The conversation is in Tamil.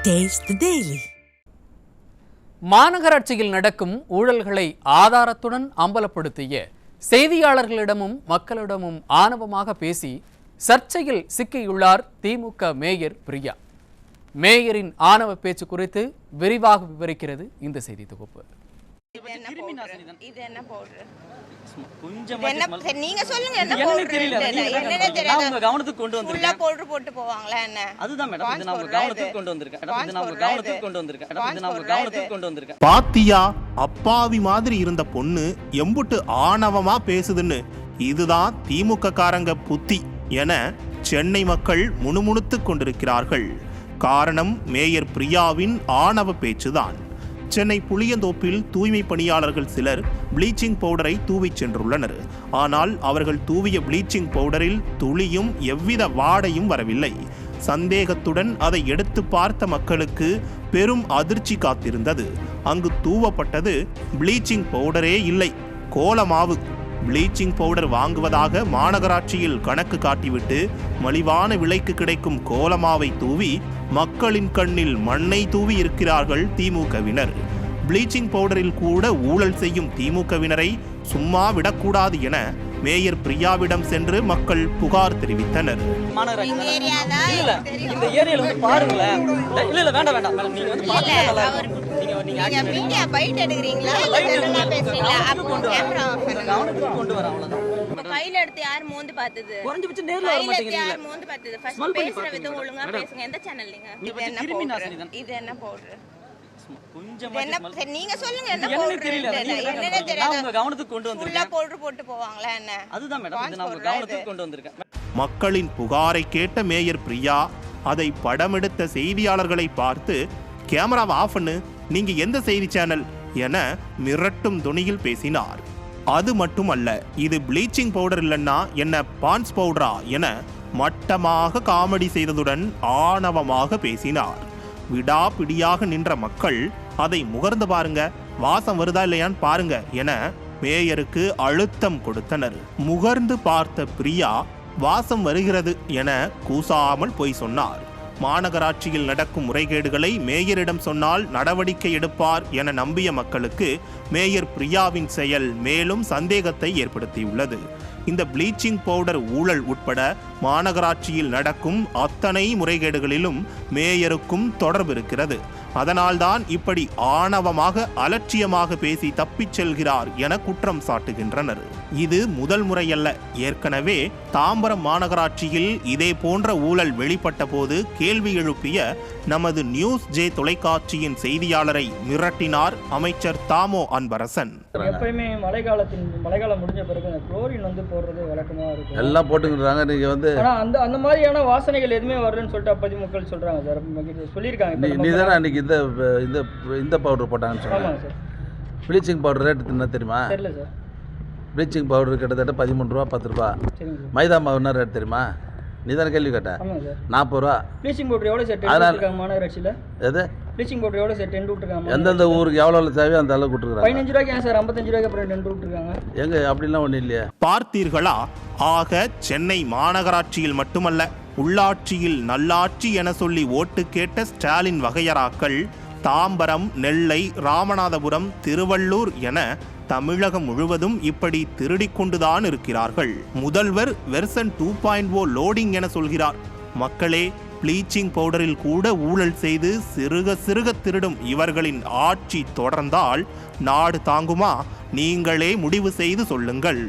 Taste the Daily. மாநகராட்சியில் நடக்கும் ஊழல்களை ஆதாரத்துடன் அம்பலப்படுத்திய செய்தியாளர்களிடமும் மக்களிடமும் ஆணவமாக பேசி சர்ச்சையில் சிக்கியுள்ளார் திமுக மேயர் பிரியா. மேயரின் ஆணவ பேச்சு குறித்து விரிவாக விவரிக்கிறது இந்த செய்தி தொகுப்பு. நீங்க சொல்லுங்க என்ன பவுடர் கவனத்துக்கு கொண்டு வந்திருக்கேன். ஃபுல்லா பவுடர் போட்டு போவாங்களா என்ன? அதுதான் மேடம், இது நம்ம கவனத்துக்கு கொண்டு வந்திருக்கேன். இது நம்ம கவனத்துக்கு கொண்டு வந்திருக்கேன். பாத்தியா, அப்பாவி மாதிரி இருந்த பொண்ணு எம்புட்டு ஆணவமா பேசுதுன்னு. இதுதான் திமுக காரங்க புத்தி என சென்னை மக்கள் முணுமுணுத்துக் கொண்டிருக்கிறார்கள். காரணம் மேயர் பிரியாவின் ஆணவ பேச்சுதான். சென்னை புளியந்தோப்பில் தூய்மை பணியாளர்கள் சிலர் ப்ளீச்சிங் பவுடரை தூவிச் சென்றுள்ளனர். ஆனால் அவர்கள் தூவிய ப்ளீச்சிங் பவுடரில் துளியும் எவ்வித வாடையும் வரவில்லை. சந்தேகத்துடன் அதை எடுத்து பார்த்த மக்களுக்கு பெரும் அதிர்ச்சி காத்திருந்தது. அங்கு தூவப்பட்டது ப்ளீச்சிங் பவுடரே இல்லை, கோலமாவு. ப்ளீச்சிங் பவுடர் வாங்குவதாக மாநகராட்சியில் கணக்கு காட்டிவிட்டு மலிவான விலைக்கு கிடைக்கும் கோலமாவை தூவி மக்களின் கண்ணில் மண்ணை தூவி இருக்கிறார்கள் திமுகவினர். ப்ளீச்சிங் பவுடரில் கூட ஊழல் செய்யும் திமுகவினரை சும்மா விடக்கூடாது என மேயர் பிரியாவிடம் சென்று மக்கள் புகார் தெரிவித்தனர். இந்த ஏரியால வந்து பாருங்களேன். இல்ல வேண்டாம் வேண்டாம், நீங்க வந்து பாருங்க. நீங்க மீடியா பைட் எடுக்கறீங்களா இல்ல ஜெனரலா பேசுறீங்களா? கவனத்துக்கு கொண்டு வர அவ்வளவுதான். கையில எடுத்து யார் மோந்து பார்த்தது? குறைஞ்சபட்சம் நேர்ல வர மாட்டீங்க. யார் மோந்து பார்த்தது? ஃபர்ஸ்ட் பேசுற விதம் ஒழுங்கா பேசுங்க. எந்த சேனல் நீங்க? இது என்ன பவுடர்? நீங்க சொல்லுங்க என்ன பவுடர்? என்னன்னே தெரியாது. கவனத்துக்கு கொண்டு வந்திருக்கேன். ஃபுல்லா பவுடர் போட்டு போவாங்களா என்ன? அதுதான் மேடம், இது நம்ம கவனத்துக்கு கொண்டு வந்திருக்கேன். மக்களின் புகாரை கேட்ட மேயர் பிரியா அதை படமெடுத்த செய்தியாளர்களை பார்த்து, கேமராவை ஆஃப் பண்ணு, நீங்க எந்த செய்தி சேனல் என மிரட்டும் துணியில் பேசினார். அது மட்டுமல்ல, இது ப்ளீச்சிங் பவுடர் இல்லைன்னா என்ன பான்ஸ் பவுடரா என மட்டமாக காமெடி செய்ததுடன் ஆணவமாக பேசினார். விடாப்பிடியாக நின்ற மக்கள் அதை முகர்ந்து பாருங்க, வாசம் வருதா இல்லையான்னு பாருங்க என மேயருக்கு அழுத்தம் கொடுத்தனர். முகர்ந்து பார்த்த பிரியா வாசம் வருகிறது என கூசாமல் போய் சொன்னார். மாநகராட்சியில் நடக்கும் முறைகேடுகளை மேயரிடம் சொன்னால் நடவடிக்கை எடுப்பார் என நம்பிய மக்களுக்கு மேயர் பிரியாவின் செயல் மேலும் சந்தேகத்தை ஏற்படுத்தியுள்ளது. இந்த ப்ளீச்சிங் பவுடர் ஊழல் உட்பட மாநகராட்சியில் நடக்கும் அத்தனை முறைகேடுகளிலும் மேயருக்கும் தொடர்பு இருக்கிறது. அதனால்தான் இப்படி ஆணவமாக அலட்சியமாக பேசி தப்பிச் செல்கிறார் என குற்றம் சாட்டுகின்றனர். இது முதல் முறையல்ல. ஏற்கனவே தாம்பரம் மாநகராட்சியில் இதே போன்ற ஊழல் வெளிப்பட்ட போது கேள்வி எழுப்பிய நமது நியூஸ் ஜே தொலைக்காட்சியின் செய்தியாளரை மிரட்டினார் அமைச்சர் தாமோ அன்பரசன். எப்பயுமே மழைக்காலம் முடிஞ்ச பிறகு குளோரின் வந்து போடுறது வழக்கமா இருக்கு. எல்லாம் போட்டுக்கிறாங்க. நீங்க வந்து அந்த மாதிரியான வாசனைகள் எதுவுமே வரலன்னு சொல்லிட்டு அப்பதி மக்கள் சொல்றாங்க சார், சொல்லியிருக்காங்க. நீ தானே அன்னைக்கு இந்த பவுடர் போட்டாங்கன்னு சொன்னாங்க. ப்ளீச்சிங் பவுடர் ரேட்டு என்ன தெரியுமா? தெரியல சார். ப்ளீச்சிங் பவுடர் கிட்டத்தட்ட 13 ரூபா 10 ரூபா. மைதா மாவு என்ன ரேட் தெரியுமா? நீ தானே கேள்வி கேட்ட. 40 ரூபா. ப்ளீச்சிங் பவுடர் எவ்வளோ சார் டென்ட் இருக்காங்க மாநகராட்சியில்? எது ப்ளீச்சிங் பவுடர் எவ்வளோ சார் டென்ட் விட்டுருக்காங்க? எந்தெந்த ஊருக்கு எவ்வளோ தேவையோ அந்த அளவுக்கு விட்டுருக்காங்க. 15 ரூபாய்க்கு ஏன் சார் 55 ரூபாய்க்கு அப்புறம் டென்ட் விட்டுருக்காங்க? எங்க அப்படிலாம் ஒன்றும் இல்லையா? பார்த்தீர்களா? ஆக சென்னை மாநகராட்சியில் மட்டுமல்ல, உள்ளாட்சியில் நல்லாட்சி என சொல்லி ஓட்டு கேட்ட ஸ்டாலின் வகையறாக்கள் தாம்பரம், நெல்லை, ராமநாதபுரம், திருவள்ளூர் என தமிழகம் முழுவதும் இப்படி திருடிக்கொண்டுதான் இருக்கிறார்கள். முதல்வர் வெர்சன் 2.0 லோடிங் என சொல்கிறார். மக்களே, ப்ளீச்சிங் பவுடரில் கூட ஊழல் செய்து சிறுக சிறுக திருடும் இவர்களின் ஆட்சி தொடர்ந்தால் நாடு தாங்குமா? நீங்களே முடிவு செய்து சொல்லுங்கள்.